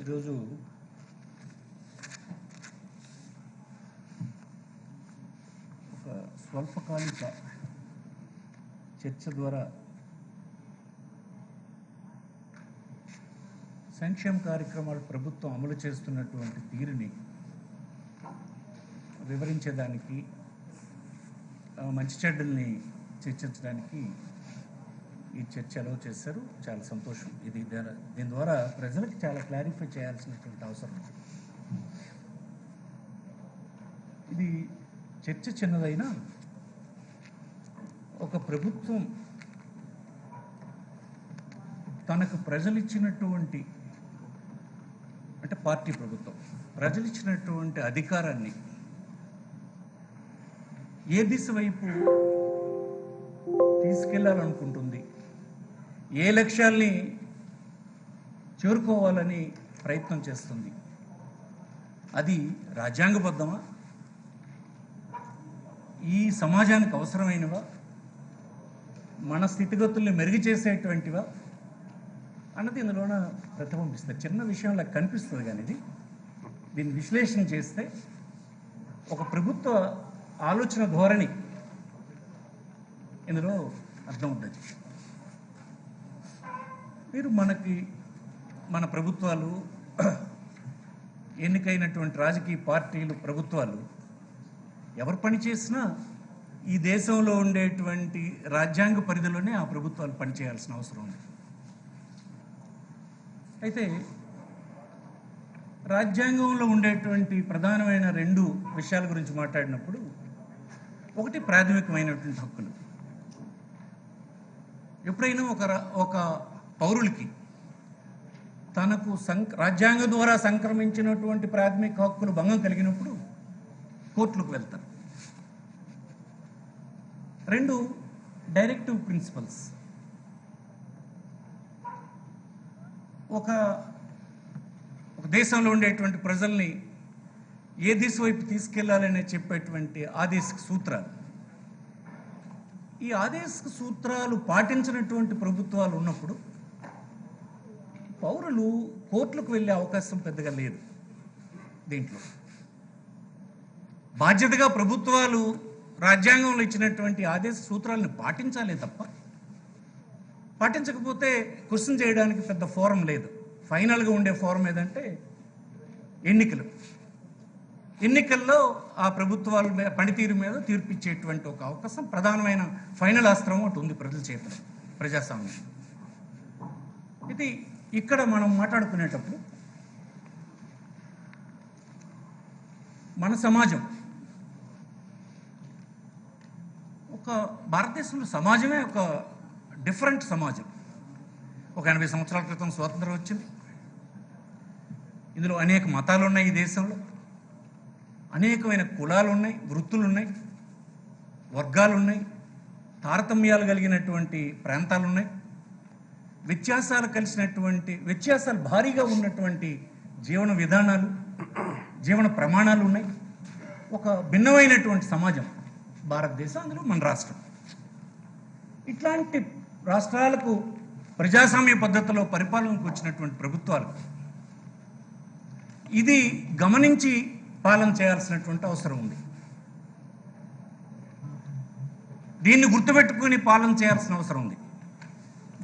ఈరోజు ఒక స్వల్పకాలిక చర్చ ద్వారా సంక్షేమ కార్యక్రమాలు ప్రభుత్వం అమలు చేస్తున్నటువంటి తీరుని వివరించేదానికి, మంచి చెడ్డల్ని చర్చించడానికి ఈ చర్చ అలవ్ చేశారు. చాలా సంతోషం. దీని ద్వారా ప్రజలకు చాలా క్లారిఫై చేయాల్సినటువంటి అవసరం ఉంది. ఇది చర్చ చిన్నదైనా ఒక ప్రభుత్వం తనకు ప్రజలిచ్చినటువంటి, అంటే పార్టీ ప్రభుత్వం ప్రజలిచ్చినటువంటి అధికారాన్ని ఏ దిశ వైపు తీసుకెళ్లాలనుకుంటుంది, ఏ లక్ష్యాల్ని చేరుకోవాలని ప్రయత్నం చేస్తుంది, అది రాజ్యాంగబద్ధమా, ఈ సమాజానికి అవసరమైనవా, మన స్థితిగతుల్ని మెరుగు చేసేటువంటివా అన్నది ఇందులోన ప్రతిబింబిస్తుంది. చిన్న విషయంలా కనిపిస్తుంది, కానీ దీన్ని విశ్లేషణ చేస్తే ఒక ప్రభుత్వ ఆలోచన ధోరణి ఇందులో అర్థం ఉంటుంది. మీరు మన ప్రభుత్వాలు, ఎన్నికైనటువంటి రాజకీయ పార్టీలు, ప్రభుత్వాలు ఎవరు పనిచేసినా ఈ దేశంలో ఉండేటువంటి రాజ్యాంగ పరిధిలోనే ఆ ప్రభుత్వాలు పనిచేయాల్సిన అవసరం ఉంది. అయితే రాజ్యాంగంలో ఉండేటువంటి ప్రధానమైన రెండు విషయాల గురించి మాట్లాడినప్పుడు, ఒకటి ప్రాథమికమైనటువంటి హక్కులు. ఎప్పుడైనా ఒక పౌరులకి తనకు రాజ్యాంగం ద్వారా సంక్రమించినటువంటి ప్రాథమిక హక్కులు భంగం కలిగినప్పుడు కోర్టులకు వెళ్తారు. రెండు, డైరెక్టివ్ ప్రిన్సిపల్స్. ఒక దేశంలో ఉండేటువంటి ప్రజల్ని ఏ దిశ వైపు తీసుకెళ్లాలని చెప్పేటువంటి ఆదేశిక సూత్రాలు. ఈ ఆదేశిక సూత్రాలు పాటించినటువంటి ప్రభుత్వాలు ఉన్నప్పుడు పౌరులు కోర్టులకు వెళ్ళే అవకాశం పెద్దగా లేదు. దీంట్లో బాధ్యతగా ప్రభుత్వాలు రాజ్యాంగంలో ఇచ్చినటువంటి ఆదేశ సూత్రాలను పాటించాలే తప్ప, పాటించకపోతే క్వశ్చన్ చేయడానికి పెద్ద ఫోరం లేదు. ఫైనల్గా ఉండే ఫోరం ఏదంటే ఎన్నికల్లో ఆ ప్రభుత్వాల మీద, పనితీరు మీద తీర్పిచ్చేటువంటి ఒక అవకాశం, ప్రధానమైన ఫైనల్ అస్త్రం ఒకటి ఉంది ప్రజల చేతిలో, ప్రజాస్వామ్యం. ఇది ఇక్కడ మనం మాట్లాడుకునేటప్పుడు మన సమాజం, ఒక భారతదేశంలో సమాజమే ఒక డిఫరెంట్ సమాజం. ఒక 80 సంవత్సరాల క్రితం స్వాతంత్రం వచ్చింది. ఇందులో అనేక మతాలు ఉన్నాయి. ఈ దేశంలో అనేకమైన కులాలు ఉన్నాయి, వృత్తులు ఉన్నాయి, వర్గాలు ఉన్నాయి, తారతమ్యాలు కలిగినటువంటి ప్రాంతాలు ఉన్నాయి, వ్యత్యాసాలు భారీగా ఉన్నటువంటి జీవన విధానాలు, జీవన ప్రమాణాలు ఉన్నాయి. ఒక భిన్నమైనటువంటి సమాజం భారతదేశం, అందులో మన రాష్ట్రం. ఇట్లాంటి రాష్ట్రాలకు ప్రజాస్వామ్య పద్ధతిలో పరిపాలనకు వచ్చినటువంటి ప్రభుత్వాలు ఇది గమనించి పాలన చేయాల్సినటువంటి అవసరం ఉంది. దీన్ని గుర్తుపెట్టుకుని పాలన చేయాల్సిన అవసరం ఉంది.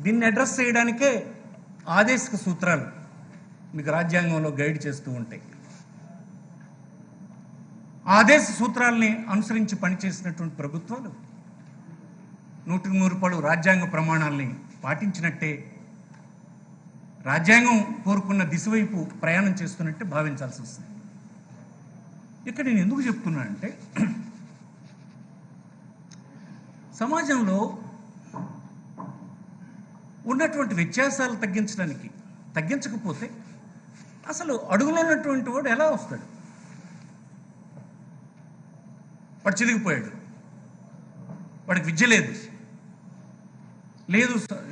దీన్ని అడ్రస్ చేయడానికే ఆదేశిక సూత్రాలు మీకు రాజ్యాంగంలో గైడ్ చేస్తూ ఉంటాయి. ఆదేశ సూత్రాలని అనుసరించి పనిచేసినటువంటి ప్రభుత్వాలు 100% రాజ్యాంగ ప్రమాణాలని పాటించినట్టే, రాజ్యాంగం కోరుకున్న దిశ వైపు ప్రయాణం చేస్తున్నట్టే భావించాల్సి వస్తుంది. ఇక్కడ నేను ఎందుకు చెప్తున్నానంటే, సమాజంలో ఉన్నటువంటి వ్యత్యాసాలు తగ్గించకపోతే అసలు అడుగులో ఉన్నటువంటి వాడు ఎలా వస్తాడు? వాడు చిరిగిపోయాడు, వాడికి విద్య లేదు,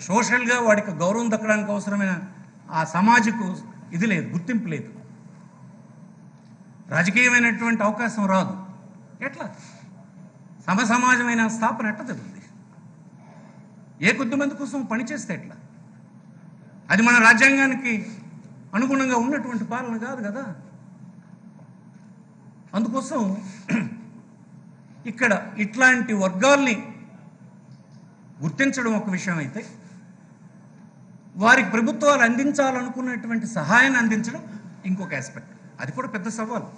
సోషల్గా వాడికి గౌరవం దక్కడానికి అవసరమైన ఆ సమాజకు ఇది లేదు, గుర్తింపు లేదు, రాజకీయమైనటువంటి అవకాశం రాదు. ఎట్లా సమాజమైన స్థాపన ఎట్లా జరుగుతుంది? ఏ కొద్ది మంది కోసం పనిచేస్తే ఎట్లా? అది మన రాజ్యాంగానికి అనుగుణంగా ఉన్నటువంటి పాలన కాదు కదా. అందుకోసం ఇక్కడ ఇట్లాంటి వర్గాల్ని గుర్తించడం ఒక విషయం అయితే, వారికి ప్రభుత్వాలు అందించాలనుకున్నటువంటి సహాయాన్ని అందించడం ఇంకొక ఆస్పెక్ట్. అది కూడా పెద్ద సవాలు.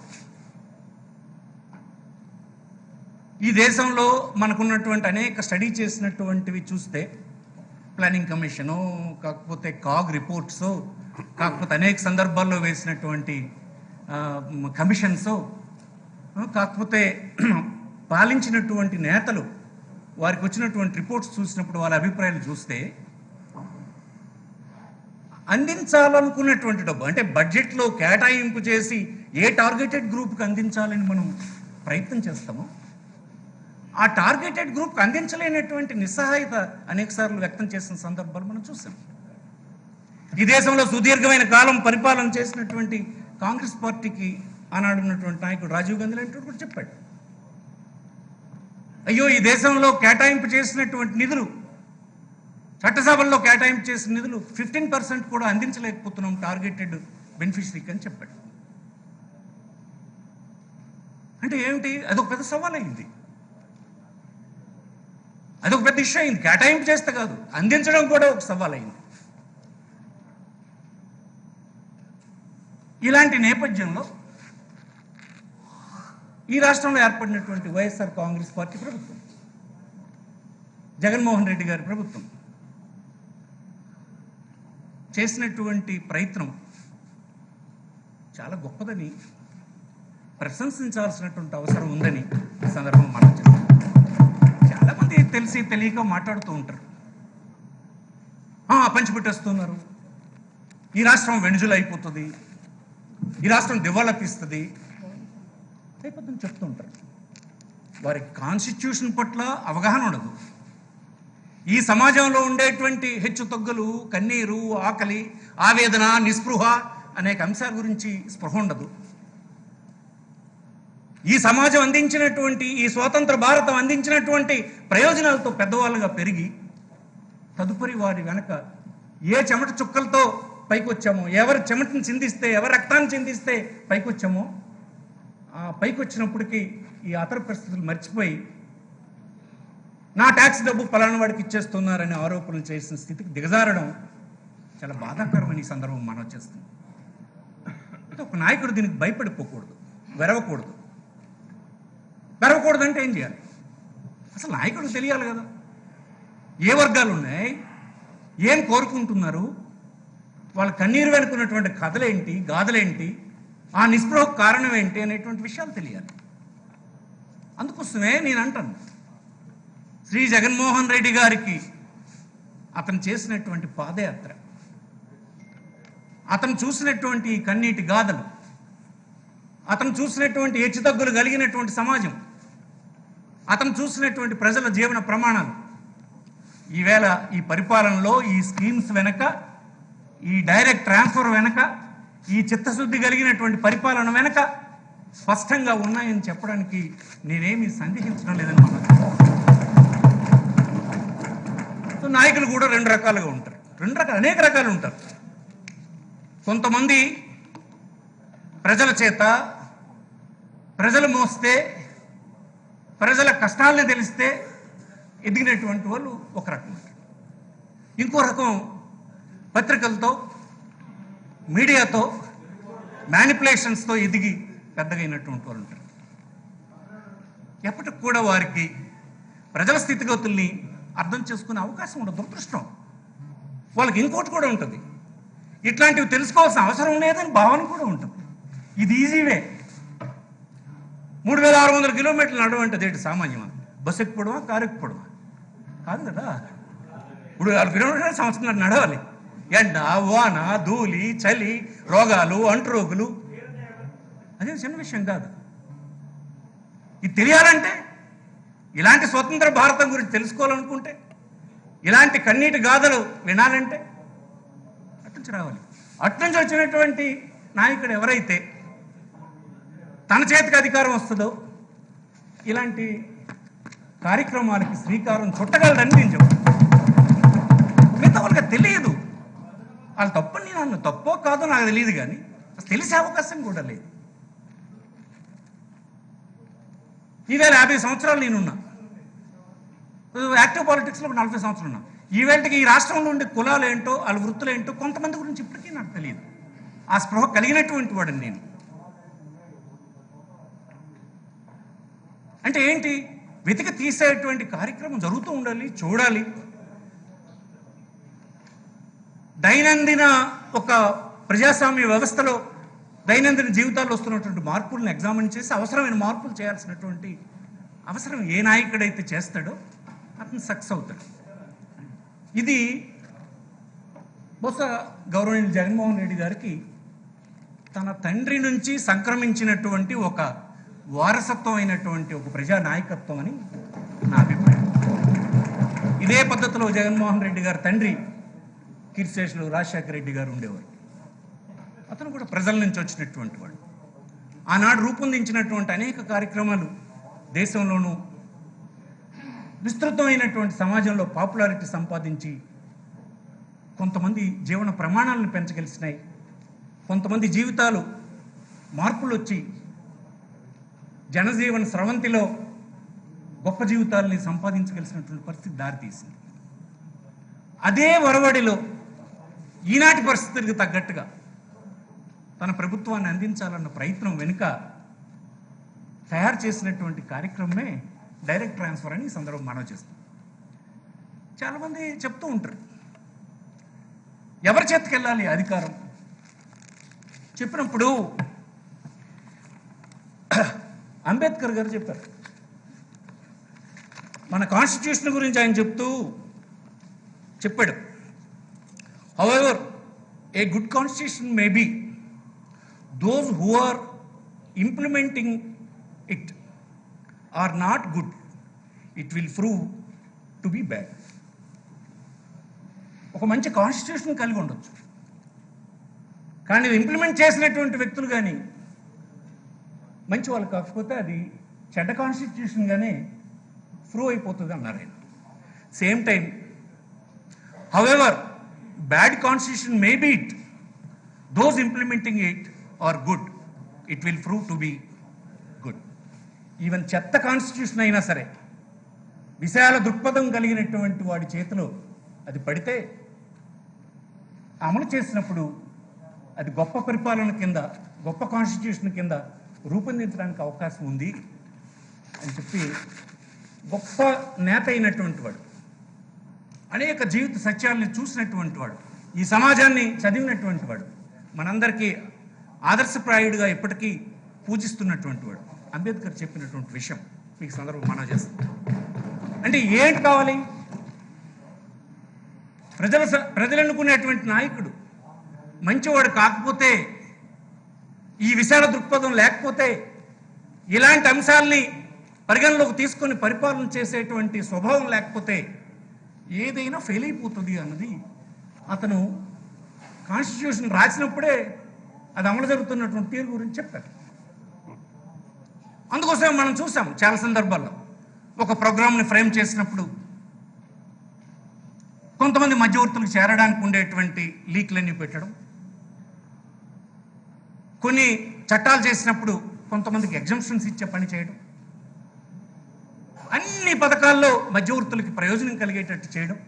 ఈ దేశంలో మనకున్నటువంటి అనేక స్టడీ చేసినటువంటివి చూస్తే, ప్లానింగ్ కమిషను, కాకపోతే కాగ్ రిపోర్ట్స్, కాకపోతే అనేక సందర్భాల్లో వేసినటువంటి కమిషన్స్, కాకపోతే పాలించినటువంటి నేతలు వారికి వచ్చినటువంటి రిపోర్ట్స్ చూసినప్పుడు వాళ్ళ అభిప్రాయాలు చూస్తే, అందించాలనుకున్నటువంటి డబ్బు అంటే బడ్జెట్లో కేటాయింపు చేసి ఏ టార్గెటెడ్ గ్రూప్కి అందించాలని మనం ప్రయత్నం చేస్తామో, ఆ టార్గెటెడ్ గ్రూప్కి అందించలేనటువంటి నిస్సహాయత అనేకసార్లు వ్యక్తం చేసిన సందర్భాలు మనం చూసాం. ఈ దేశంలో సుదీర్ఘమైన కాలం పరిపాలన చేసినటువంటి కాంగ్రెస్ పార్టీకి ఆనాడు ఉన్నటువంటి నాయకుడు రాజీవ్ గాంధీ లాంటి కూడా చెప్పాడు, అయ్యో ఈ దేశంలో కేటాయింపు చేసినటువంటి నిధులు, చట్టసభల్లో కేటాయింపు చేసిన నిధులు 15% కూడా అందించలేకపోతున్నాం టార్గెటెడ్ బెనిఫిషరీకి అని చెప్పాడు. అంటే ఏమిటి? అదొక పెద్ద సవాల్ అయింది, అదొక పెద్ద ఇష్యూ అయింది. కేటాయింపు చేస్తే కాదు, అందించడం కూడా ఒక సవాల్ అయింది. ఇలాంటి నేపథ్యంలో ఈ రాష్ట్రంలో ఏర్పడినటువంటి వైఎస్ఆర్ కాంగ్రెస్ పార్టీ ప్రభుత్వం, జగన్మోహన్ రెడ్డి గారి ప్రభుత్వం చేసినటువంటి ప్రయత్నం చాలా గొప్పదని, ప్రశంసించాల్సినటువంటి అవసరం ఉందని ఈ సందర్భం మనం చెప్తాం. చాలామంది తెలిసి తెలియక మాట్లాడుతూ ఉంటారు, పంచిపెట్టేస్తున్నారు, ఈ రాష్ట్రం వెనుజులు అయిపోతుంది, ఈ రాష్ట్రం దివాళా తీస్తుంది అయిపోతుందని చెప్తూ ఉంటారు. వారికి కాన్స్టిట్యూషన్ పట్ల అవగాహన ఉండదు. ఈ సమాజంలో ఉండేటువంటి హెచ్చు తగ్గులు, కన్నీరు, ఆకలి, ఆవేదన, నిస్పృహ అనేక అంశాల గురించి స్పృహ ఉండదు. ఈ సమాజం అందించినటువంటి, ఈ స్వతంత్ర భారతం అందించినటువంటి ప్రయోజనాలతో పెద్దవాళ్ళుగా పెరిగి, తదుపరి వారి వెనక ఏ చెమట చుక్కలతో పైకొచ్చామో, ఎవరి చెమటను చిందిస్తే, ఎవరి రక్తాన్ని చిందిస్తే పైకొచ్చామో, ఆ పైకి వచ్చినప్పటికీ ఈ అతర పరిస్థితులు మర్చిపోయి నా ట్యాక్స్ డబ్బు పలానా వాడికి ఇచ్చేస్తున్నారనే ఆరోపణలు చేసిన స్థితికి దిగజారడం చాలా బాధాకరమని ఈ సందర్భం మనం చేస్తుంది. ఒక నాయకుడు దీనికి భయపడిపోకూడదు, వెరవకూడదు. వెరవకూడదంటే ఏం చేయాలి? అసలు నాయకుడికి తెలియాలి కదా, ఏ వర్గాలు ఉన్నాయి, ఏం కోరుకుంటున్నారు, వాళ్ళ కన్నీరు వెనుకున్నటువంటి కథలేంటి, గాథలేంటి, ఆ నిస్పృహకు కారణం ఏంటి అనేటువంటి విషయాలు తెలియాలి. అందుకోసమే నేను అంటాను, శ్రీ జగన్మోహన్ రెడ్డి గారికి అతను చేసినటువంటి పాదయాత్ర, అతను చూసినటువంటి కన్నీటి గాథలు, అతను చూసినటువంటి హెచ్చుతగ్గులు కలిగినటువంటి సమాజం, అతను చూసినటువంటి ప్రజల జీవన ప్రమాణాలు ఈవేళ ఈ పరిపాలనలో, ఈ స్కీమ్స్ వెనక, ఈ డైరెక్ట్ ట్రాన్స్ఫర్ వెనక, ఈ చిత్తశుద్ధి కలిగినటువంటి పరిపాలన వెనక స్పష్టంగా ఉన్నాయని చెప్పడానికి నేనేమీ సందేహించడం లేదని మనం. నాయకులు కూడా రెండు రకాలుగా ఉంటారు, అనేక రకాలు ఉంటారు. కొంతమంది ప్రజల చేత, ప్రజలు మోస్తే, ప్రజల కష్టాలని తెలిస్తే ఎదిగినటువంటి వాళ్ళు ఒక రకం. ఇంకో రకం పత్రికలతో, మీడియాతో, మ్యానిపులేషన్స్తో ఎదిగి పెద్దగైనటువంటి వాళ్ళు ఉంటారు. ఎప్పటికి కూడా వారికి ప్రజల స్థితిగతుల్ని అర్థం చేసుకునే అవకాశం ఉండదు, దురదృష్టం. వాళ్ళకి ఇంకోటి కూడా ఉంటుంది, ఇట్లాంటివి తెలుసుకోవాల్సిన అవసరం లేదని భావన కూడా ఉంటుంది. ఇది ఈజీవే. 3600 కిలోమీటర్లు నడవంటది ఏంటి సామాన్యమా? Bus ఎక్కిపోవడమా, car ఎక్కిపోవడమా? కాదు కదా. 4 కిలోమీటర్లు సంవత్సరం నడవాలి. ఎండ, వాన, ధూళి, చలి, రోగాలు, అంటురోగులు, అదే చిన్న విషయం కాదు. ఇది తెలియాలంటే, ఇలాంటి స్వతంత్ర భారతం గురించి తెలుసుకోవాలనుకుంటే, ఇలాంటి కన్నీటి గాథలు వినాలంటే అట్నుంచి రావాలి. అట్నుంచి వచ్చినటువంటి నాయకుడు ఎవరైతే తన చేతికి అధికారం వస్తుందో ఇలాంటి కార్యక్రమాలకి శ్రీకారం చుట్టగలడని నేను చెప్తాను. మిగతా వాళ్ళకి తెలియదు. వాళ్ళు తప్పని నేను అన్న, తప్పో కాదో నాకు తెలియదు, కానీ అసలు తెలిసే అవకాశం కూడా లేదు. ఈవేళ 50 సంవత్సరాలు నేనున్నా, యాక్టివ్ పాలిటిక్స్లో 40 సంవత్సరాలు ఉన్నా. ఈవేళకి ఈ రాష్ట్రంలో ఉండే కులాలు ఏంటో, వాళ్ళ వృత్తులు ఏంటో కొంతమంది గురించి ఇప్పటికీ నాకు తెలియదు. ఆ స్పృహ కలిగినటువంటి వాడిని నేను. అంటే ఏంటి, వెతికి తీసేటువంటి కార్యక్రమం జరుగుతూ ఉండాలి, చూడాలి. దైనందిన ఒక ప్రజాస్వామ్య వ్యవస్థలో దైనందిన జీవితాల్లో వస్తున్నటువంటి మార్పులను ఎగ్జామిన్ చేసి అవసరమైన మార్పులు చేయాల్సినటువంటి అవసరం ఏ నాయకుడైతే చేస్తాడో అతను సక్సెస్ అవుతాడు. ఇది బహుశా గౌరవనీయులు జగన్మోహన్ రెడ్డి గారికి తన తండ్రి నుంచి సంక్రమించినటువంటి ఒక వారసత్వం అయినటువంటి ఒక ప్రజా నాయకత్వం అని నా అభిప్రాయం. ఇదే పద్ధతిలో జగన్మోహన్ రెడ్డి గారి తండ్రి కీర్తిశేషులు రాజశేఖర రెడ్డి గారు ఉండేవారు. అతను కూడా ప్రజల నుంచి వచ్చినటువంటి వాడు. ఆనాడు రూపొందించినటువంటి అనేక కార్యక్రమాలు దేశంలోనూ విస్తృతమైనటువంటి సమాజంలో పాపులారిటీ సంపాదించి కొంతమంది జీవన ప్రమాణాలను పెంచగలిసినాయి. కొంతమంది జీవితాలు మార్పులు వచ్చి జనజీవన స్రవంతిలో గొప్ప జీవితాలని సంపాదించగలిసినటువంటి పరిస్థితి దారితీసింది. అదే వరవడిలో ఈనాటి పరిస్థితులకు తగ్గట్టుగా తన ప్రభుత్వాన్ని అందించాలన్న ప్రయత్నం వెనుక తయారు చేసినటువంటి కార్యక్రమమే డైరెక్ట్ ట్రాన్స్ఫర్ అని ఈ సందర్భం మనవి చేస్తాం. చాలామంది చెప్తూ ఉంటారు, ఎవరి చేతికి వెళ్ళాలి అధికారం చెప్పినప్పుడు అంబేద్కర్ గారు చెప్పారు. మన కాన్స్టిట్యూషన్ గురించి ఆయన చెప్పాడు. However a good constitution may be, those who are implementing it are not good, it will prove to be bad. ఒక మంచి కాన్స్టిట్యూషన్ కలిగి ఉండొచ్చు, కానీ ఇంప్లిమెంట్ చేసినటువంటి వ్యక్తులు కానీ మంచి వాళ్ళు కాకపోతే అది చెడ్డ కాన్స్టిట్యూషన్గానే ప్రూవ్ అయిపోతుంది అన్నారు ఆయన. Same time however bad constitution may be it, those implementing it are good, it will prove to be good. Even చెత్త కాన్స్టిట్యూషన్ అయినా సరే విశాల దృక్పథం కలిగినటువంటి వాడి చేతిలో అది పడితే అమలు చేసినప్పుడు అది గొప్ప పరిపాలన కింద, గొప్ప కాన్స్టిట్యూషన్ కింద రూపొందించడానికి అవకాశం ఉంది అని చెప్పి గొప్ప నేత అయినటువంటి వాడు, అనేక జీవిత సత్యాల్ని చూసినటువంటి వాడు, ఈ సమాజాన్ని చదివినటువంటి వాడు, మనందరికీ ఆదర్శప్రాయుడిగా ఇప్పటికీ పూజిస్తున్నటువంటి వాడు అంబేద్కర్ చెప్పినటువంటి విషయం మీకు సందర్భం మనం చేస్తాం. అంటే ఏంటి కావాలి, ప్రజలు అనుకునేటువంటి నాయకుడు మంచివాడు కాకపోతే, ఈ విశాల దృక్పథం లేకపోతే, ఇలాంటి అంశాలని పరిగణలోకి తీసుకొని పరిపాలన చేసేటువంటి స్వభావం లేకపోతే ఏదైనా ఫెయిల్ అయిపోతుంది అన్నది అతను కాన్స్టిట్యూషన్ రాసినప్పుడే అది అమలు జరుగుతున్నటువంటి తీరు గురించి చెప్పారు. అందుకోసం మనం చూసాం చాలా సందర్భాల్లో ఒక ప్రోగ్రామ్ని ఫ్రేమ్ చేసినప్పుడు కొంతమంది మధ్యవర్తులకు చేరడానికి ఉండేటువంటి లీక్లన్నీ పెట్టడం, కొన్ని చట్టాలు చేసినప్పుడు కొంతమందికి ఎగ్జంప్షన్స్ ఇచ్చే పని చేయడం, అన్ని పథకాల్లో మధ్యవర్తులకి ప్రయోజనం కలిగేటట్టు చేయడం,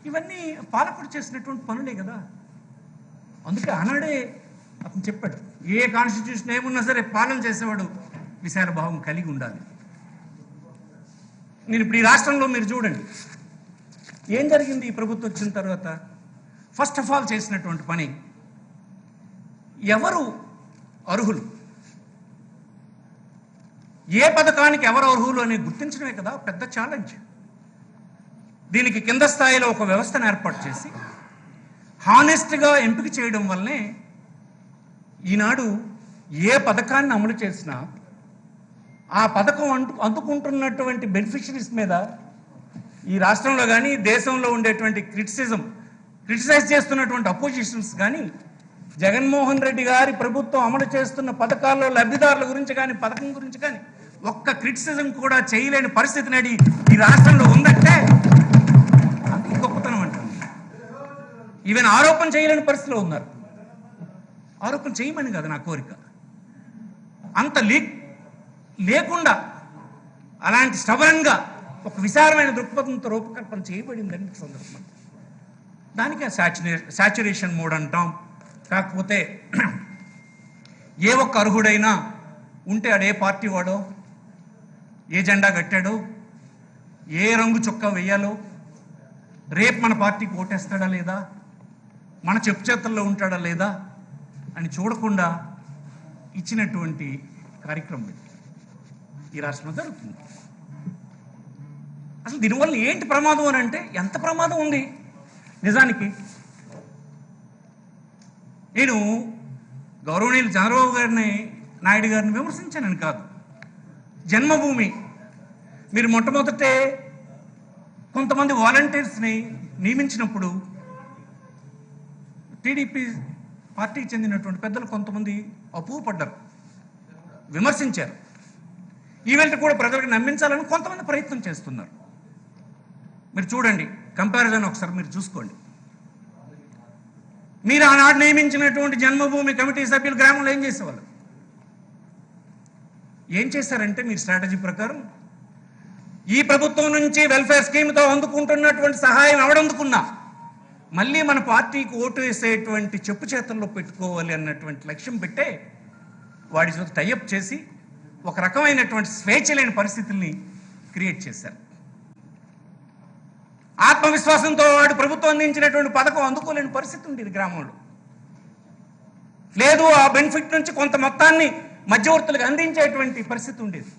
ఇవన్నీ పాలకుడు చేసినటువంటి పనులే కదా. అందుకే ఆనాడే అతను చెప్పాడు, ఏ కాన్స్టిట్యూషన్ ఏమున్నా సరే పాలన చేసేవాడు విశాల భావం కలిగి ఉండాలి. నేను ఇప్పుడు ఈ రాష్ట్రంలో మీరు చూడండి ఏం జరిగింది. ఈ ప్రభుత్వం వచ్చిన తర్వాత ఫస్ట్ ఆఫ్ ఆల్ చేసినటువంటి పని, ఎవరు అర్హులు, ఏ పథకానికి ఎవరు అర్హులు అని గుర్తించడమే కదా పెద్ద ఛాలెంజ్. దీనికి కింద స్థాయిలో ఒక వ్యవస్థను ఏర్పాటు చేసి హానెస్ట్గా ఎంపిక చేయడం వల్లనే ఈనాడు ఏ పథకాన్ని అమలు చేసినా ఆ పథకం అందుకుంటున్నటువంటి బెనిఫిషరీస్ మీద ఈ రాష్ట్రంలో కానీ దేశంలో ఉండేటువంటి క్రిటిసైజ్ చేస్తున్నటువంటి అపోజిషన్స్ కానీ జగన్మోహన్ రెడ్డి గారి ప్రభుత్వం అమలు చేస్తున్న పథకాల్లో లబ్ధిదారుల గురించి కానీ పథకం గురించి కానీ ఒక్క క్రిటిసిజం కూడా చేయలేని పరిస్థితి నేడి ఈ రాష్ట్రంలో ఉందంటే అది గొప్పతనం అంటుంది. ఈవెన్ ఆరోపణ చేయలేని పరిస్థితిలో ఉన్నారు. ఆరోపణ చేయమని కదా నా కోరిక. అంత లేకుండా అలాంటి స్టబరంగా ఒక విశాలమైన దృక్పథంతో రూపకల్పన చేయబడిందని సందర్భం. దానికి సాచురేషన్ మోడ్ అంటాం. కాకపోతే ఏ ఒక్క అర్హుడైనా ఉంటే ఆడే పార్టీ వాడో, ఏ జెండా కట్టాడో, ఏ రంగు చొక్కా వేయాలో, రేపు మన పార్టీకి ఓటేస్తాడా లేదా, మన చెప్పు చేతుల్లో ఉంటాడా లేదా అని చూడకుండా ఇచ్చినటువంటి కార్యక్రమం ఈ రాష్ట్రంలో జరుగుతుంది. అసలు దీనివల్ల ఏంటి ప్రమాదం అని అంటే, ఎంత ప్రమాదం ఉంది నిజానికి. నేను గౌరవనీయులు చంద్రబాబు నాయుడు గారిని విమర్శించానని కాదు. జన్మభూమి మీరు మొట్టమొదటే కొంతమంది వాలంటీర్స్ని నియమించినప్పుడు టీడీపీ పార్టీకి చెందినటువంటి పెద్దలు కొంతమంది అపోహపడ్డారు, విమర్శించారు. ఈవెంట్ కూడా ప్రజలకు నమ్మించాలని కొంతమంది ప్రయత్నం చేస్తున్నారు. మీరు చూడండి, కంపారిజన్ ఒకసారి మీరు చూసుకోండి. మీరు ఆనాడు నియమించినటువంటి జన్మభూమి కమిటీ సభ్యులు గ్రామంలో ఏం చేసేవాళ్ళు? ఏం చేశారంటే, మీరు స్ట్రాటజీ ప్రకారం ఈ ప్రభుత్వం నుంచి వెల్ఫేర్ స్కీమ్తో అందుకుంటున్నటువంటి సహాయం ఎవడందుకున్నా మళ్ళీ మన పార్టీకి ఓటు వేసేటువంటి చెప్పు చేతుల్లో పెట్టుకోవాలి అన్నటువంటి లక్ష్యం పెట్టే వాడి చేత టైఅప్ చేసి ఒక రకమైనటువంటి స్వేచ్ఛ లేని పరిస్థితుల్ని క్రియేట్ చేశారు. ఆత్మవిశ్వాసంతో వాడు ప్రభుత్వం అందించినటువంటి పథకం అందుకోలేని పరిస్థితి ఉండేది గ్రామంలో. లేదు, ఆ బెనిఫిట్ నుంచి కొంత మొత్తాన్ని మధ్యవర్తులకు అందించేటువంటి పరిస్థితి ఉండేది.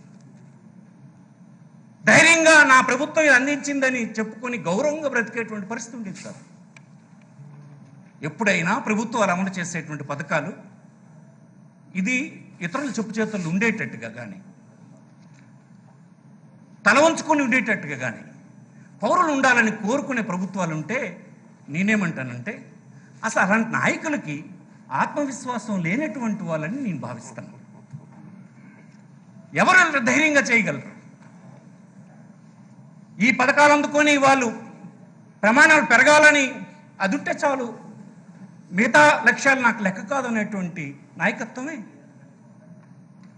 ధైర్యంగా నా ప్రభుత్వం ఇది అందించిందని చెప్పుకొని గౌరవంగా బ్రతికేటువంటి పరిస్థితి ఉండేది సార్. ఎప్పుడైనా ప్రభుత్వాలు అమలు చేసేటువంటి పథకాలు ఇది ఇతరుల చెప్పు చేతుల్లో ఉండేటట్టుగా కానీ, తల వంచుకొని ఉండేటట్టుగా కానీ పౌరులు ఉండాలని కోరుకునే ప్రభుత్వాలు ఉంటే నేనేమంటానంటే, అసలు అలాంటి నాయకులకి ఆత్మవిశ్వాసం లేనటువంటి వాళ్ళని నేను భావిస్తాను. ఎవరు ధైర్యంగా చేయగలరు? ఈ పథకాలు అందుకొని వాళ్ళు ప్రమాణాలు పెరగాలని అదుంటే చాలు, మిగతా లక్ష్యాలు నాకు లెక్క కాదు అనేటువంటి నాయకత్వమే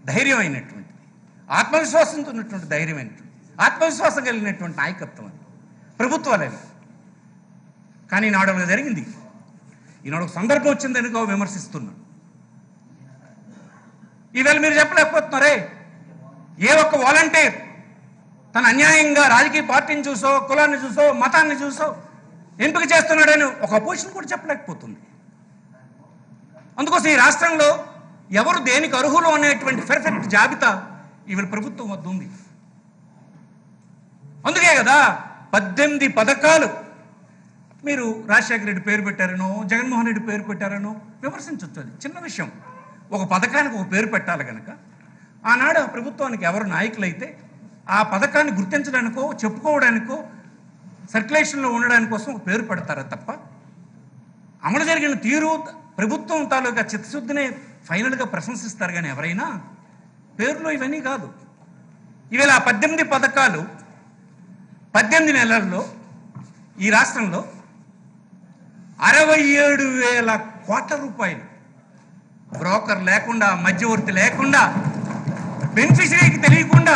ధైర్యం అయినటువంటి, ఆత్మవిశ్వాసంతో ఉన్నటువంటి ధైర్యమైనటువంటి, ఆత్మవిశ్వాసం కలిగినటువంటి నాయకత్వం అది ప్రభుత్వాలే. కానీ ఈనాడు జరిగింది. ఈనాడు ఒక సందర్భం వచ్చిందనుకో విమర్శిస్తున్నాను. ఈవేళ మీరు చెప్పలేకపోతున్నారే, ఏ ఒక్క వాలంటీర్ తన అన్యాయంగా రాజకీయ పార్టీని చూసో, కులాన్ని చూసో, మతాన్ని చూసో ఎంపిక చేస్తున్నాడని ఒక అపోజిషన్ కూడా చెప్పలేకపోతుంది. అందుకోసం ఈ రాష్ట్రంలో ఎవరు దేనికి అర్హులు అనేటువంటి పర్ఫెక్ట్ జాబితా ఈవేళ ప్రభుత్వం వద్ద ఉంది. అందుకే కదా 18 పథకాలు మీరు రాజశేఖర రెడ్డి పేరు పెట్టారనో, జగన్మోహన్ రెడ్డి పేరు పెట్టారనో విమర్శించవచ్చు. అది చిన్న విషయం. ఒక పథకానికి ఒక పేరు పెట్టాలి కనుక ఆనాడు ఆ ప్రభుత్వానికి ఎవరు నాయకులైతే ఆ పథకాన్ని గుర్తించడానికో, చెప్పుకోవడానికో, సర్క్యులేషన్లో ఉండడానికి కోసం ఒక పేరు పెడతారా తప్ప, అమలు జరిగిన తీరు ప్రభుత్వం తాలూకా చిత్తశుద్ధినే ఫైనల్గా ప్రశంసిస్తారు. కానీ ఎవరైనా పేరులో ఇవన్నీ కాదు. ఈవేళ ఆ 18 పథకాలు 18 నెలల్లో ఈ రాష్ట్రంలో 67,000 కోట్ల రూపాయలు బ్రోకర్ లేకుండా, మధ్యవర్తి లేకుండా, బెనిఫిషరీకి తెలియకుండా,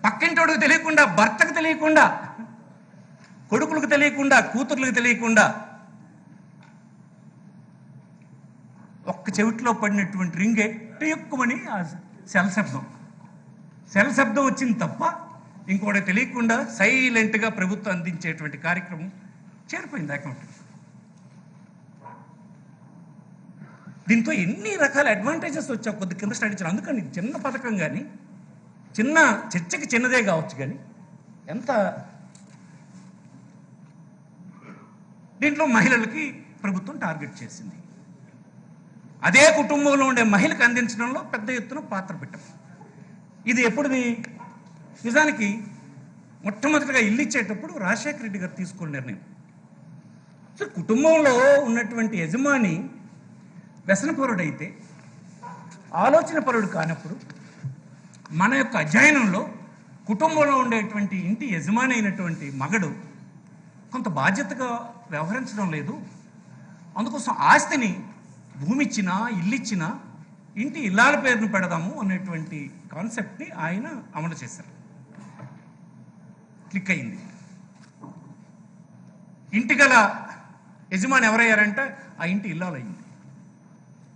పక్కింటోడికి తెలియకుండా, భర్తకు తెలియకుండా, కొడుకులకు తెలియకుండా, కూతుర్లకు తెలియకుండా ఒక్క చెవిట్లో పడినటువంటి రింగే టియుక్కుమని ఆ సెల్ శబ్దం వచ్చింది తప్ప ఇంకోటి తెలియకుండా సైలెంట్గా ప్రభుత్వం అందించేటువంటి కార్యక్రమం చేరిపోయింది అకౌంట్. దీంతో ఎన్ని రకాల అడ్వాంటేజెస్ వచ్చా కొద్ది కింద స్టడీ చేయాలి. అందుకని చిన్న పథకం కానీ, చిన్న చర్చకి చిన్నదే కావచ్చు కానీ ఎంత దీంట్లో మహిళలకి ప్రభుత్వం టార్గెట్ చేసింది. అదే కుటుంబంలో ఉండే మహిళకు అందించడంలో పెద్ద ఎత్తున పాత్ర పెట్టాం. ఇది ఎప్పుడుది? నిజానికి మొట్టమొదటిగా ఇల్లు ఇచ్చేటప్పుడు రాజశేఖర రెడ్డి గారు తీసుకున్న నిర్ణయం. సో కుటుంబంలో ఉన్నటువంటి యజమాని వ్యసనపరుడైతే, ఆలోచన పరుడు కానప్పుడు మన యొక్క అధ్యయనంలో కుటుంబంలో ఉండేటువంటి ఇంటి యజమాని అయినటువంటి మగడు కొంత బాధ్యతగా వ్యవహరించడం లేదు. అందుకోసం ఆస్తిని భూమి ఇచ్చినా, ఇల్లు ఇచ్చినా ఇంటి ఇల్లాల పేరును పెడదాము అనేటువంటి కాన్సెప్ట్ని ఆయన అమలు చేశారు. క్లిక్ అయింది. ఇంటి గల యజమాని ఎవరయ్యారంటే ఆ ఇంటి ఇల్లాలు అయింది.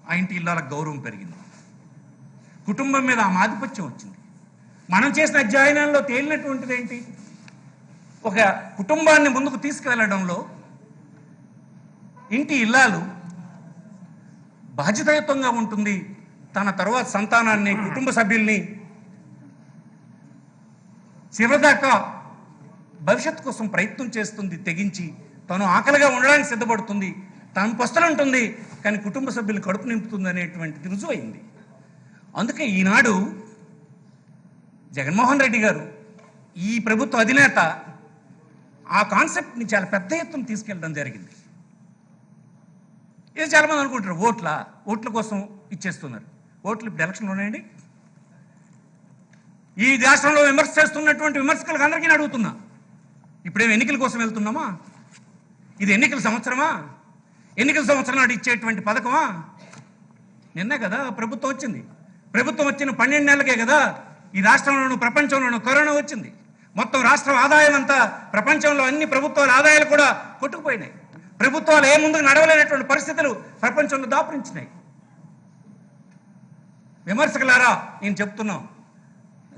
ఆ ఇంటి ఇల్లాలకు గౌరవం పెరిగింది. కుటుంబం మీద ఆ ఆధిపత్యం వచ్చింది. మనం చేసిన అధ్యయనంలో తేలినటువంటిది ఏంటి? ఒక కుటుంబాన్ని ముందుకు తీసుకువెళ్ళడంలో ఇంటి ఇల్లాలు బాధ్యతాయుతంగా ఉంటుంది. తన తర్వాత సంతానాన్ని, కుటుంబ సభ్యుల్ని చివరిదాకా భవిష్యత్తు కోసం ప్రయత్నం చేస్తుంది. తెగించి తను ఆకలిగా ఉండడానికి సిద్ధపడుతుంది. తను పస్తులు ఉంటుంది, కానీ కుటుంబ సభ్యులు కడుపు నింపుతుంది అనేటువంటిది రుజువైంది. అందుకే ఈనాడు జగన్మోహన్ రెడ్డి గారు, ఈ ప్రభుత్వ అధినేత ఆ కాన్సెప్ట్ని చాలా పెద్ద ఎత్తున తీసుకెళ్ళడం జరిగింది. ఇది చాలామంది అనుకుంటారు ఓట్ల కోసం ఇచ్చేస్తున్నారు. ఓట్లు ఇప్పుడు ఎలక్షన్లు ఉన్నాయండి. ఈ రాష్ట్రంలో విమర్శ చేస్తున్నటువంటి విమర్శకులకు అందరికీ అడుగుతున్నా, ఇప్పుడేం ఎన్నికల కోసం వెళ్తున్నామా? ఇది ఎన్నికల సంవత్సరమా? ఎన్నికల సంవత్సరం నాడు ఇచ్చేటువంటి పథకమా? నిన్నే కదా ప్రభుత్వం వచ్చింది. ప్రభుత్వం వచ్చిన 12 నెలలకే కదా ఈ రాష్ట్రంలోనూ ప్రపంచంలోనూ కరోనా వచ్చింది. మొత్తం రాష్ట్రం ఆదాయం అంతా, ప్రపంచంలో అన్ని ప్రభుత్వాల ఆదాయాలు కూడా కొట్టుకుపోయినాయి. ప్రభుత్వాలు ఏ ముందుకు నడవలేనటువంటి పరిస్థితులు ప్రపంచంలో దాపురించినాయి. విమర్శకులారా, నేను చెప్తున్నాం,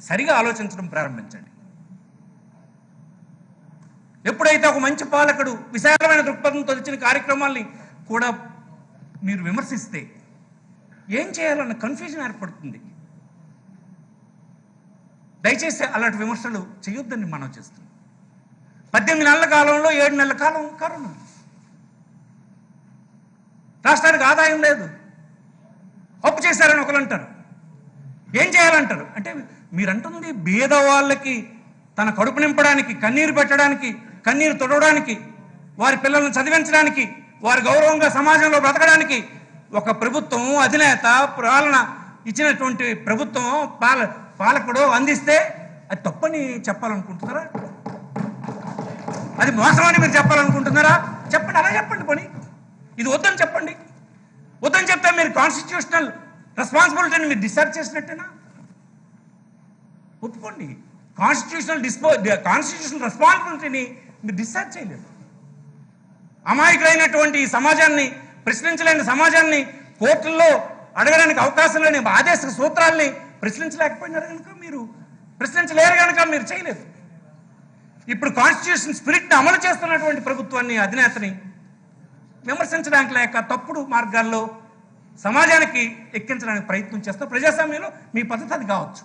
సరిగా ఆలోచించడం ప్రారంభించండి. ఎప్పుడైతే ఒక మంచి పాలకుడు విశాలమైన దృక్పథంతో వచ్చిన కార్యక్రమాల్ని కూడా మీరు విమర్శిస్తే ఏం చేయాలన్న కన్ఫ్యూజన్ ఏర్పడుతుంది. దయచేసి అలాంటి విమర్శలు చేయొద్దని మనం చేస్తున్నాం. 18 నెలల కాలంలో 7 నెలల కాలం కరోనా, రాష్ట్రానికి ఆదాయం లేదు, అప్పు చేశారని ఒకరు అంటారు. ఏం చేయాలంటారు అంటే, మీరంటుంది బీద వాళ్ళకి తన కడుపు నింపడానికి, కన్నీరు పెట్టడానికి, కన్నీరు తొడవడానికి, వారి పిల్లలను చదివించడానికి, వారి గౌరవంగా సమాజంలో బ్రతకడానికి ఒక ప్రభుత్వం, అధినేత, పాలన ఇచ్చినటువంటి ప్రభుత్వం, పాలకుడు అందిస్తే అది తప్పని చెప్పాలనుకుంటున్నారా? అది మోసమని మీరు చెప్పాలనుకుంటున్నారా? చెప్పండి, అలా చెప్పండి. పని ఇది వద్దని చెప్పండి. వద్దని చెప్తే మీరు కాన్స్టిట్యూషనల్ రెస్పాన్సిబిలిటీని మీరు డిశ్చార్జ్ చేసినట్టేనా? ఒప్పుకోండి. కాన్స్టిట్యూషనల్ రెస్పాన్సిబిలిటీని మీరు డిశ్చార్జ్ చేయలేదు. అమాయకులైనటువంటి ఈ సమాజాన్ని, ప్రశ్నించలేని సమాజాన్ని, కోర్టుల్లో అడగడానికి అవకాశం లేని ఆదేశ సూత్రాల్ని ప్రశ్నించలేకపోయినారు కనుక, మీరు ప్రశ్నించలేరు కనుక మీరు చేయలేదు. ఇప్పుడు కాన్స్టిట్యూషన్ స్పిరిట్ని అమలు చేస్తున్నటువంటి ప్రభుత్వాన్ని, అధినేతని విమర్శించడానికి లేక తప్పుడు మార్గాల్లో సమాజానికి ఎక్కించడానికి ప్రయత్నం చేస్తూ ప్రజాస్వామ్యంలో మీ పద్ధతి అది కావచ్చు.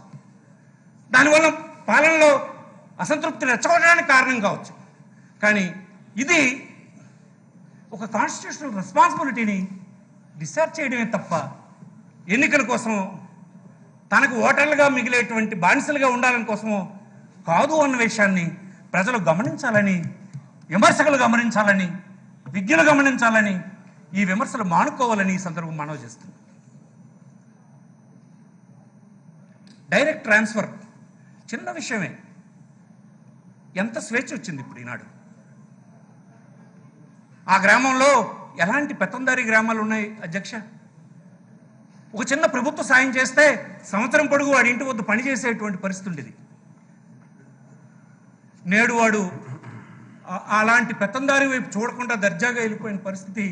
దానివల్ల పాలనలో అసంతృప్తిని రెచ్చగొట్టడానికి కారణం కావచ్చు. కానీ ఇది ఒక కాన్స్టిట్యూషనల్ రెస్పాన్సిబిలిటీని డిశ్చార్జ్ చేయడమే తప్ప ఎన్నికల కోసం తనకు ఓటర్లుగా మిగిలేటువంటి బానిసలుగా ఉండాలని కోసమో కాదు అన్న విషయాన్ని ప్రజలు గమనించాలని, విమర్శకులు గమనించాలని, విజ్ఞులు గమనించాలని, ఈ విమర్శలు మానుకోవాలని ఈ సందర్భం మనవి చేస్తుంది. డైరెక్ట్ ట్రాన్స్ఫర్ చిన్న విషయమే, ఎంత స్వేచ్ఛ వచ్చింది ఇప్పుడు ఈనాడు. ఆ గ్రామంలో ఎలాంటి పెత్తందారీ గ్రామాలు ఉన్నాయి అధ్యక్ష? ఒక చిన్న ప్రభుత్వ సాయం చేస్తే సంవత్సరం పొడుగు వాడి ఇంటి వద్ద పనిచేసేటువంటి పరిస్థితి ఉండేది. నేడు వాడు అలాంటి పెత్తందారి వైపు చూడకుండా దర్జాగా వెళ్ళిపోయిన పరిస్థితి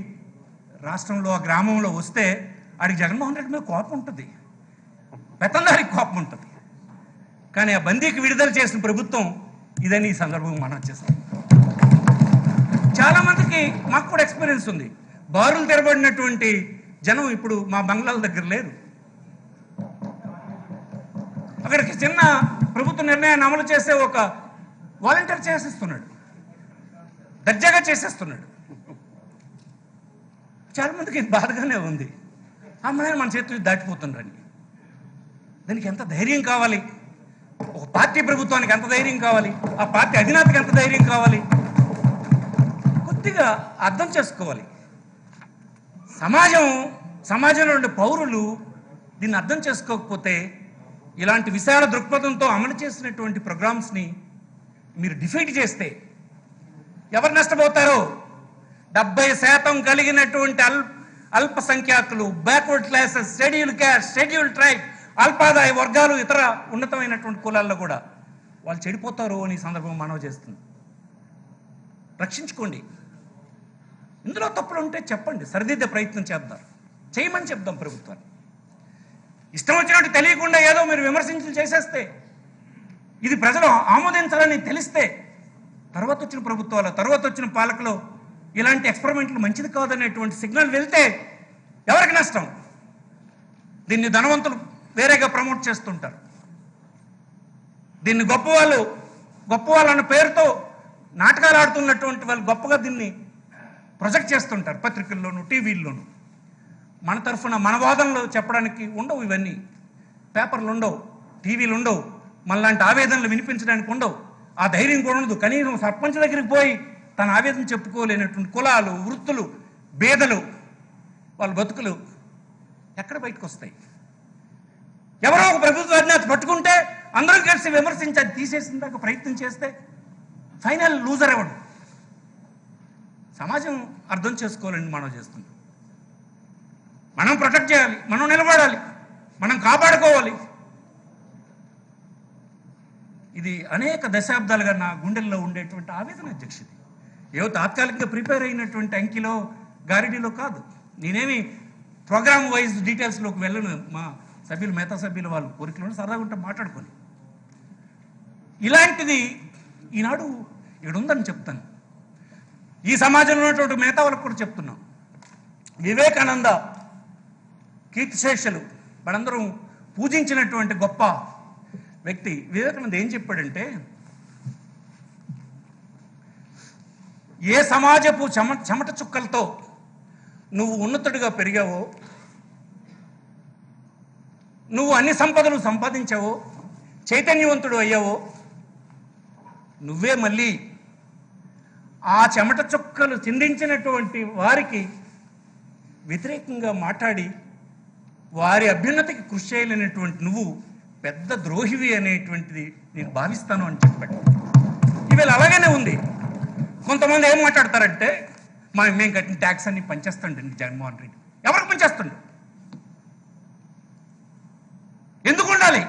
రాష్ట్రంలో, ఆ గ్రామంలో వస్తే ఆడికి జగన్మోహన్ రెడ్డి మీద కోపం ఉంటుంది, పెత్తందారికి కోపం ఉంటుంది. కానీ ఆ బందీకి విడుదల చేసిన ప్రభుత్వం ఇదని ఈ సందర్భంగా మనం చేస్తాం. చాలామందికి మాకు కూడా ఎక్స్పీరియన్స్ ఉంది. బారులు తెరబడినటువంటి జనం ఇప్పుడు మా బంగ్లాల దగ్గర లేరు. అక్కడికి చిన్న ప్రభుత్వ నిర్ణయాన్ని అమలు చేసే ఒక వాలంటీర్ చేసేస్తున్నాడు, దర్జాగా చేసేస్తున్నాడు. చాలామందికి బాధగానే ఉంది. అమ్మాయిని మన చేతులు దాటిపోతున్నారని. దానికి ఎంత ధైర్యం కావాలి? ఒక పార్టీ ప్రభుత్వానికి ఎంత ధైర్యం కావాలి? ఆ పార్టీ అధినేతకి ఎంత ధైర్యం కావాలి? కొద్దిగా అర్థం చేసుకోవాలి. సమాజంలో ఉండే పౌరులు దీన్ని అర్థం చేసుకోకపోతే ఇలాంటి విశాల దృక్పథంతో అమలు చేసినటువంటి ప్రోగ్రామ్స్ని మీరు డిఫీట్ చేస్తే ఎవరు నష్టపోతారు? 70% కలిగినటువంటి అల్పసంఖ్యాకులు, backward classes, schedule caste, schedule tribe, అల్పాదాయ వర్గాలు, ఇతర ఉన్నతమైనటువంటి కులాల్లో కూడా వాళ్ళు చెడిపోతారు అని సందర్భం మనవి చేస్తుంది. రక్షించుకోండి. ఇందులో తప్పులు ఉంటే చెప్పండి, సరిదిద్దే ప్రయత్నం చేద్దాం, చేయమని చెప్దాం ప్రభుత్వాన్ని. ఇష్టం వచ్చినట్టు తెలియకుండా ఏదో మీరు విమర్శించి చేసేస్తే, ఇది ప్రజలు ఆమోదించాలని తెలిస్తే, తర్వాత వచ్చిన ప్రభుత్వాలు, తర్వాత వచ్చిన పాలకులు ఇలాంటి ఎక్స్పెరిమెంట్లు మంచిది కాదనేటువంటి సిగ్నల్ వెళ్తే ఎవరికి నష్టం? దీన్ని ధనవంతులు వేరేగా ప్రమోట్ చేస్తుంటారు. దీన్ని గొప్పవాళ్ళు అన్న పేరుతో నాటకాలు ఆడుతున్నటువంటి వాళ్ళు గొప్పగా దీన్ని ప్రొజెక్ట్ చేస్తుంటారు పత్రికల్లోనూ, టీవీల్లోనూ. మన తరఫున మన వాదనలు చెప్పడానికి ఉండవు, ఇవన్నీ పేపర్లు ఉండవు, టీవీలు ఉండవు, మనలాంటి ఆవేదనలు వినిపించడానికి ఉండవు, ఆ ధైర్యం కూడా ఉండదు. కనీసం సర్పంచ్ దగ్గరికి పోయి తన ఆవేదన చెప్పుకోలేనటువంటి కులాలు, వృత్తులు, పేదలు, వాళ్ళ బతుకులు ఎక్కడ బయటకు వస్తాయి? ఎవరో ఒక ప్రభుత్వ అధినేత పట్టుకుంటే అందరూ కలిసి విమర్శించి అది తీసేసిన దాకా ప్రయత్నం చేస్తే ఫైనల్ లూజర్ ఎవడు? సమాజం అర్థం చేసుకోవాలని మనం చేస్తున్నాం. మనం ప్రొటెక్ట్ చేయాలి, మనం నిలబడాలి, మనం కాపాడుకోవాలి. ఇది అనేక దశాబ్దాలుగా నా గుండెల్లో ఉండేటువంటి ఆవేదన అధ్యక్షుడి. ఏవో తాత్కాలికంగా ప్రిపేర్ అయినటువంటి అంకిలో గారిడీలో కాదు. నేనేమి ప్రోగ్రామ్ వైజ్ డీటెయిల్స్లోకి వెళ్ళను. మా సభ్యులు, మిగతా సభ్యులు వాళ్ళు కోరికలను సరదాగా ఉంటే మాట్లాడుకొని, ఇలాంటిది ఈనాడు ఇక్కడ ఉందని చెప్తాను. ఈ సమాజంలో ఉన్నటువంటి మిగతా వాళ్ళకు కూడా చెప్తున్నాం. వివేకానంద కీర్తిశేషులు మనందరూ పూజించినటువంటి గొప్ప వ్యక్తి వివేకానంద ఏం చెప్పాడంటే, ఏ సమాజపు చెమట చుక్కలతో నువ్వు ఉన్నతుడిగా పెరిగావో, నువ్వు అన్ని సంపదలు సంపాదించావో, చైతన్యవంతుడు అయ్యావో, నువ్వే మళ్ళీ ఆ చెమట చుక్కలు చిందించినటువంటి వారికి వ్యతిరేకంగా మాట్లాడి వారి అభ్యున్నతికి కృషి చేయలేనటువంటి నువ్వు పెద్ద ద్రోహివి అనేటువంటిది నేను భావిస్తాను అని చెప్పాడు. ఇవాళ అలాగనే ఉంది. కొంతమంది ఏం మాట్లాడతారంటే, మేము కట్టిన ట్యాక్స్ అన్ని పనిచేస్తుండండి జగన్మోహన్ రెడ్డి. ఎవరికి పనిచేస్తుండు? ఎందుకు ఉండాలి?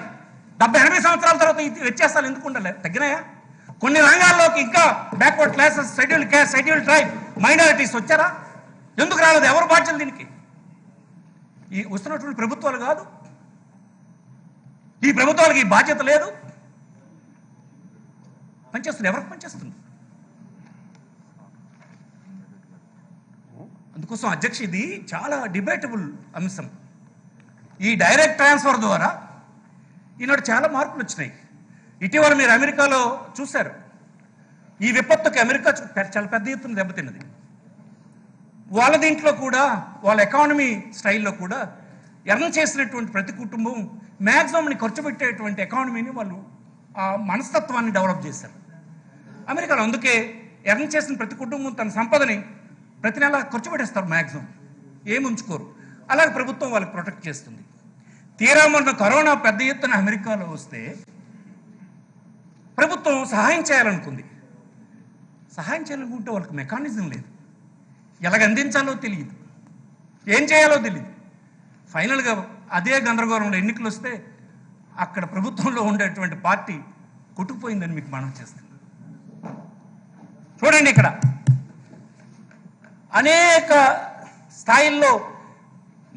70-80 సంవత్సరాల తర్వాత వ్యత్యాసాలు ఎందుకు ఉండాలి? తగ్గినాయా? కొన్ని రంగాల్లోకి ఇంకా backward classes, schedule caste, schedule tribe, minorities వచ్చారా? ఎందుకు రాలేదు? ఎవరు బాధ్యులు దీనికి? ఈ వస్తున్నటువంటి ప్రభుత్వాలు కాదు, ఈ ప్రభుత్వాలకి ఈ బాధ్యత లేదు. పనిచేస్తుంది. ఎవరికి పనిచేస్తుంది? అందుకోసం అధ్యక్ష, ఇది చాలా డిబేటబుల్ అంశం. ఈ డైరెక్ట్ ట్రాన్స్ఫర్ ద్వారా ఈనాడు చాలా మార్పులు వచ్చినాయి. ఇటీవల మీరు అమెరికాలో చూశారు. ఈ విపత్తుకి అమెరికా చాలా పెద్ద ఎత్తున దెబ్బతిన్నది. వాళ్ళ దీంట్లో కూడా, వాళ్ళ ఎకానమీ స్టైల్లో కూడా ఎర్న్ చేసినటువంటి ప్రతి కుటుంబం మ్యాక్సిమంని ఖర్చు పెట్టేటువంటి ఎకానమీని వాళ్ళు ఆ మనస్తత్వాన్ని డెవలప్ చేశారు అమెరికాలో. అందుకే ఎర్న్ చేసిన ప్రతి కుటుంబం తన సంపదని ప్రతి నెల ఖర్చు పెట్టేస్తారు, మ్యాక్సిమం ఏమి ఉంచుకోరు. అలాగే ప్రభుత్వం వాళ్ళకి ప్రొటెక్ట్ చేస్తుంది. తీరా మొన్న కరోనా పెద్ద ఎత్తున అమెరికాలో వస్తే ప్రభుత్వం సహాయం చేయాలనుకుంది. సహాయం చేయాలనుకుంటే వాళ్ళకి మెకానిజం లేదు, ఎలాగ అందించాలో తెలియదు, ఏం చేయాలో తెలియదు. ఫైనల్గా అదే గందరగోళంలో ఎన్నికలు వస్తే అక్కడ ప్రభుత్వంలో ఉండేటువంటి పార్టీ కొట్టుకుపోయిందని మీకు మనం చేస్తుంది. చూడండి, ఇక్కడ అనేక స్థాయిల్లో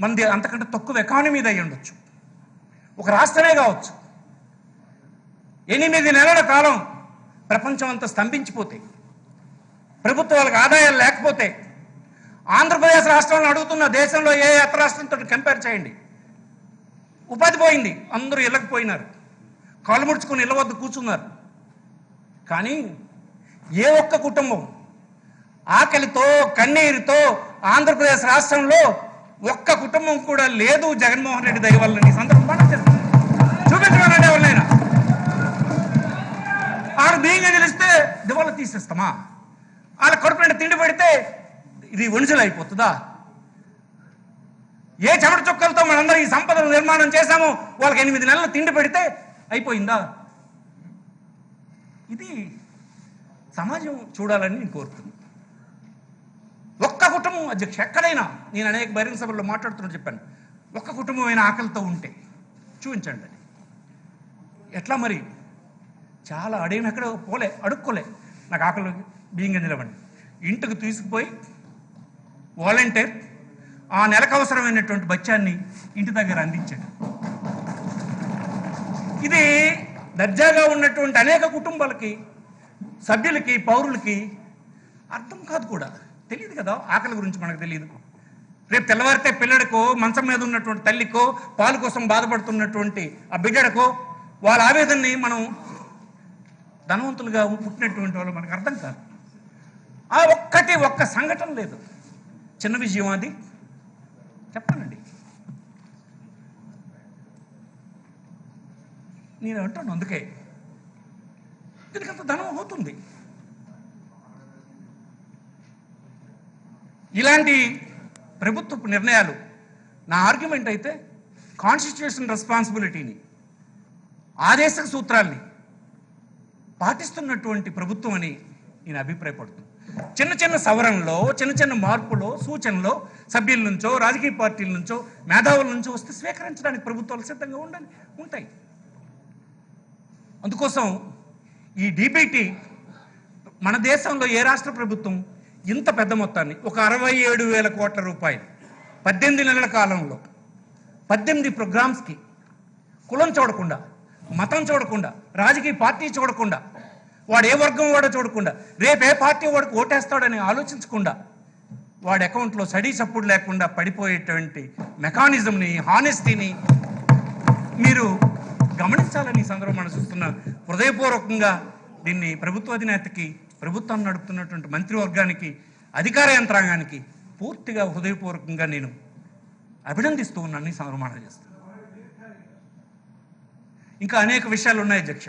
మంది అంతకంటే తక్కువ ఎకానమీ అయి ఉండొచ్చు, ఒక రాష్ట్రమే కావచ్చు. 8 నెలల కాలం ప్రపంచం అంతా స్తంభించిపోతే, ప్రభుత్వాలకు ఆదాయాలు లేకపోతే, ఆంధ్రప్రదేశ్ రాష్ట్రంలో అడుగుతున్న దేశంలో ఏ ఇతర రాష్ట్రంతో కంపేర్ చేయండి, ఉపాధి పోయింది, అందరూ ఇళ్ళకపోయినారు, కాళ్ళు ముడుచుకొని ఇళ్ళ వద్ద కూర్చున్నారు. కానీ ఏ ఒక్క కుటుంబం ఆకలితో కన్నీరుతో ఆంధ్రప్రదేశ్ రాష్ట్రంలో ఒక్క కుటుంబం కూడా లేదు జగన్మోహన్ రెడ్డి దయ వల్ల. ఈ సందర్భంగా చూపించమనండి ఎవరినైనా. ఆడు బియ్యంగా గెలిస్తే దివాళా తీసేస్తామా? వాళ్ళ కడుపున తిండి పెడితే ఇది ఒనిజలు అయిపోతుందా? ఏ చెమట చుక్కలతో మనందరం ఈ సంపదను నిర్మాణం చేశామో వాళ్ళకి 8 నెలలు తిండి పెడితే అయిపోయిందా? ఇది సమాజం చూడాలని నేను కోరుతున్నాను. ఒక్క కుటుంబం అధ్యక్ష ఎక్కడైనా, నేను అనేక బహిరంగ సభల్లో మాట్లాడుతున్నా చెప్పాను, ఒక్క కుటుంబమైన ఆకలితో ఉంటే చూపించండి అది ఎట్లా. మరి చాలా అడిగిన ఎక్కడ పోలే, అడుక్కోలే, నాకు ఆకలి బియ్యంగా నిలవండి, ఇంటికి తీసుకుపోయి వాలంటీర్ ఆ నెలకు అవసరమైనటువంటి బచ్చాన్ని ఇంటి దగ్గర అందించాడు. ఇది దర్జాగా ఉన్నటువంటి అనేక కుటుంబాలకి, సభ్యులకి, పౌరులకి అర్థం కాదు కూడా, తెలియదు కదా ఆకలి గురించి మనకు తెలియదు. రేపు తెల్లవారితే పిల్లడికో, మంచం మీద ఉన్నటువంటి తల్లికో, పాలు కోసం బాధపడుతున్నటువంటి ఆ బిడ్డడికో వాళ్ళ ఆవేదనని మనం ధనవంతులుగా పుట్టినటువంటి వాళ్ళు మనకు అర్థం కాదు. ఆ ఒక్క సంఘటన లేదు. చిన్న విజయం అది చెప్పానండి. నేను అంటాను అందుకే దీనికి అంత ధనం అవుతుంది. ఇలాంటి ప్రభుత్వ నిర్ణయాలు, నా ఆర్గ్యుమెంట్ అయితే కాన్స్టిట్యూషన్ రెస్పాన్సిబిలిటీని, ఆదేశ సూత్రాల్ని పాటిస్తున్నటువంటి ప్రభుత్వం అని నేను అభిప్రాయపడుతున్నాను. చిన్న చిన్న సవరణలో, చిన్న చిన్న మార్పులో, సూచనలో సభ్యుల నుంచో, రాజకీయ పార్టీల నుంచో, మేధావుల నుంచో వస్తే స్వీకరించడానికి ప్రభుత్వాలు సిద్ధంగా ఉంటాయి. అందుకోసం ఈ డీబీటీ మన దేశంలో ఏ రాష్ట్ర ప్రభుత్వం ఇంత పెద్ద మొత్తాన్ని, ఒక 67,000 కోట్ల రూపాయలు 18 నెలల కాలంలో 18 ప్రోగ్రామ్స్కి కులం చూడకుండా, మతం చూడకుండా, రాజకీయ పార్టీ చూడకుండా, వాడు ఏ వర్గం వాడో చూడకుండా, రేపు ఏ పార్టీ వాడికి ఓటేస్తాడని ఆలోచించకుండా, వాడి అకౌంట్లో సడీ చప్పుడు లేకుండా పడిపోయేటువంటి మెకానిజంని, హానెస్టీని మీరు గమనించాలని ఈ సందర్భం మనం చూస్తున్నాం. హృదయపూర్వకంగా దీన్ని ప్రభుత్వ అధినేతకి, ప్రభుత్వం నడుపుతున్నటువంటి మంత్రివర్గానికి, అధికార యంత్రాంగానికి పూర్తిగా హృదయపూర్వకంగా నేను అభినందిస్తూ ఉన్నాను. ఈ సందర్భం మనం చేస్తాను. ఇంకా అనేక విషయాలు ఉన్నాయి అధ్యక్ష,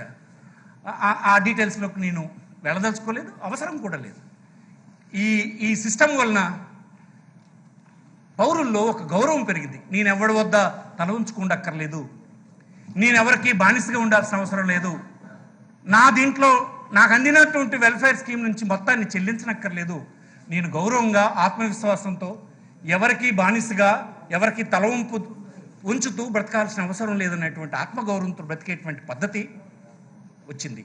ఆ డీటెయిల్స్లోకి నేను వెళ్ళదలుచుకోలేదు, అవసరం కూడా లేదు. ఈ సిస్టమ్ వలన పౌరుల్లో ఒక గౌరవం పెరిగింది. నేను ఎవరి వద్ద తల ఉంచుకుండక్కర్లేదు, నేనెవరికి బానిసగా ఉండాల్సిన అవసరం లేదు, నా దీంట్లో నాకు అందినటువంటి వెల్ఫేర్ స్కీమ్ నుంచి మొత్తాన్ని చెల్లించనక్కర్లేదు, నేను గౌరవంగా, ఆత్మవిశ్వాసంతో, ఎవరికి బానిసగా, ఎవరికి తల ఉంచుతూ బ్రతకాల్సిన అవసరం లేదనేటువంటి ఆత్మగౌరవంతో బ్రతికేటువంటి పద్ధతి వచ్చింది.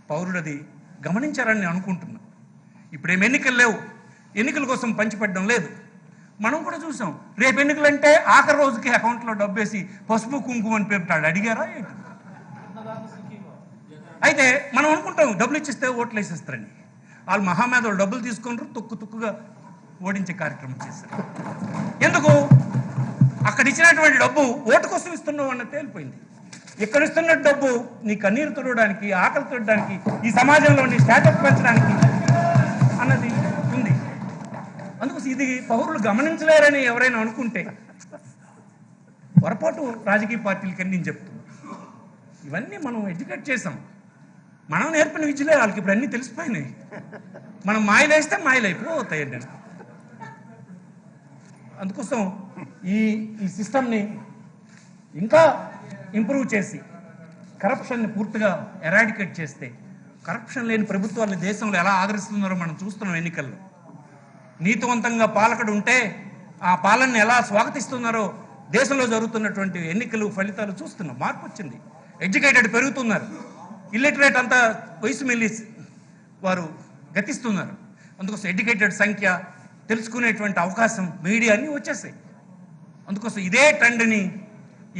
పౌరుడు అది గమనించారని నేను అనుకుంటున్నాను. ఇప్పుడేం ఎన్నికలు లేవు, ఎన్నికల కోసం పంచిపెట్టడం లేదు. మనం కూడా చూసాం, రేపు ఎన్నికలంటే ఆఖరి రోజుకి అకౌంట్లో డబ్బేసి పసుపు కుంకుమ అని పెడతాడు. అడిగారా ఏంటి? అయితే మనం అనుకుంటాం డబ్బులు ఇచ్చిస్తే ఓట్లు వేసేస్తారని. వాళ్ళు మహామేధవులు డబ్బులు తీసుకుంటారు, తుక్కుగా ఓడించే కార్యక్రమం చేశారు. ఎందుకు? అక్కడ ఇచ్చినటువంటి డబ్బు ఓటు కోసం ఇస్తున్నావు అన్నది తేలిపోయింది. ఇక్కడ ఇస్తున్న డబ్బు నీ కన్నీరు తుడవడానికి, ఆకలి తుడడానికి, ఈ సమాజంలో నీ స్టేటస్ పెంచడానికి అన్నది ఉంది. అందుకోసం ఇది పౌరులు గమనించలేరని ఎవరైనా అనుకుంటే పొరపాటు రాజకీయ పార్టీలకని నేను చెప్తున్నాను. ఇవన్నీ మనం ఎడ్యుకేట్ చేసాం, మనం నేర్పిన విద్యలే వాళ్ళకి ఇప్పుడు అన్నీ తెలిసిపోయినాయి. మనం మాయలేస్తే మాయలైపోతాయండి. అందుకోసం ఈ సిస్టమ్ని ఇంకా ఇంప్రూవ్ చేసి కరప్షన్ని పూర్తిగా ఎరాడికేట్ చేస్తే, కరప్షన్ లేని ప్రభుత్వాన్ని దేశంలో ఎలా ఆదరిస్తున్నారో మనం చూస్తున్నాం. ఎన్నికల్లో నీతివంతంగా పాలకుడు ఉంటే ఆ పాలనని ఎలా స్వాగతిస్తున్నారో దేశంలో జరుగుతున్నటువంటి ఎన్నికలు ఫలితాలు చూస్తున్నాం. మార్పు వచ్చింది, ఎడ్యుకేటెడ్ పెరుగుతున్నారు, ఇల్లిటరేట్ అంతా వయసు మెల్లి వారు గతిస్తున్నారు. అందుకోసం ఎడ్యుకేటెడ్ సంఖ్య, తెలుసుకునేటువంటి అవకాశం, మీడియా అన్నీ వచ్చేసాయి. అందుకోసం ఇదే ట్రెండ్ని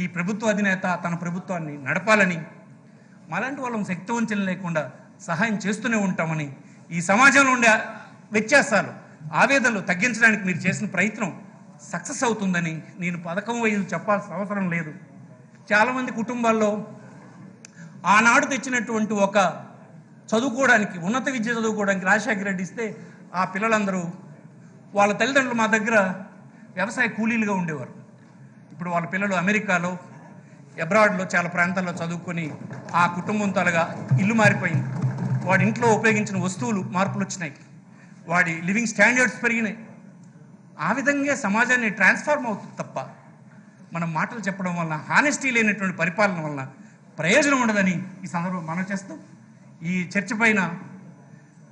ఈ ప్రభుత్వ అధినేత తన ప్రభుత్వాన్ని నడపాలని, మాలాంటి వాళ్ళం శక్తివంచన లేకుండా సహాయం చేస్తూనే ఉంటామని, ఈ సమాజంలో ఉండే వ్యత్యాసాలు, ఆవేదనలు తగ్గించడానికి మీరు చేసిన ప్రయత్నం సక్సెస్ అవుతుందని నేను పథకం వైపు చెప్పాల్సిన అవసరం లేదు. చాలామంది కుటుంబాల్లో ఆనాడు తెచ్చినటువంటి ఒక చదువుకోవడానికి, ఉన్నత విద్య చదువుకోవడానికి రాజశేఖర రెడ్డి ఇస్తే ఆ పిల్లలందరూ వాళ్ళ తల్లిదండ్రులు మా దగ్గర వ్యవసాయ కూలీలుగా ఉండేవారు. ఇప్పుడు వాళ్ళ పిల్లలు అమెరికాలో, అబ్రాడ్లో చాలా ప్రాంతాల్లో చదువుకొని ఆ కుటుంబం తలగా ఇల్లు మారిపోయింది. వాడి ఇంట్లో ఉపయోగించిన వస్తువులు మార్పులు వచ్చినాయి, వాడి లివింగ్ స్టాండర్డ్స్ పెరిగినాయి. ఆ విధంగా సమాజాన్ని ట్రాన్స్ఫార్మ్ అవుతుంది తప్ప మనం మాటలు చెప్పడం వలన, హానెస్టీ లేనటువంటి పరిపాలన వలన ప్రయోజనం ఉండదని ఈ సందర్భం మనం చేస్తూ, ఈ చర్చ పైన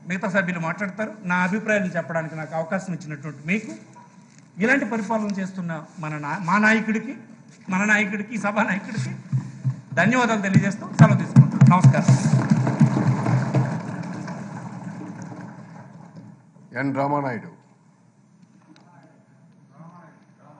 మిగతా సభ్యులు మాట్లాడతారు. నా అభిప్రాయాలు చెప్పడానికి నాకు అవకాశం ఇచ్చినటువంటి మీకు, ఇలాంటి పరిపాలన చేస్తున్న మా నాయకుడికి, మన నాయకుడికి, సభా నాయకుడికి ధన్యవాదాలు తెలియజేస్తూ సెలవు తీసుకుంటాం. నమస్కారం. ఎన్ రామానాయుడు.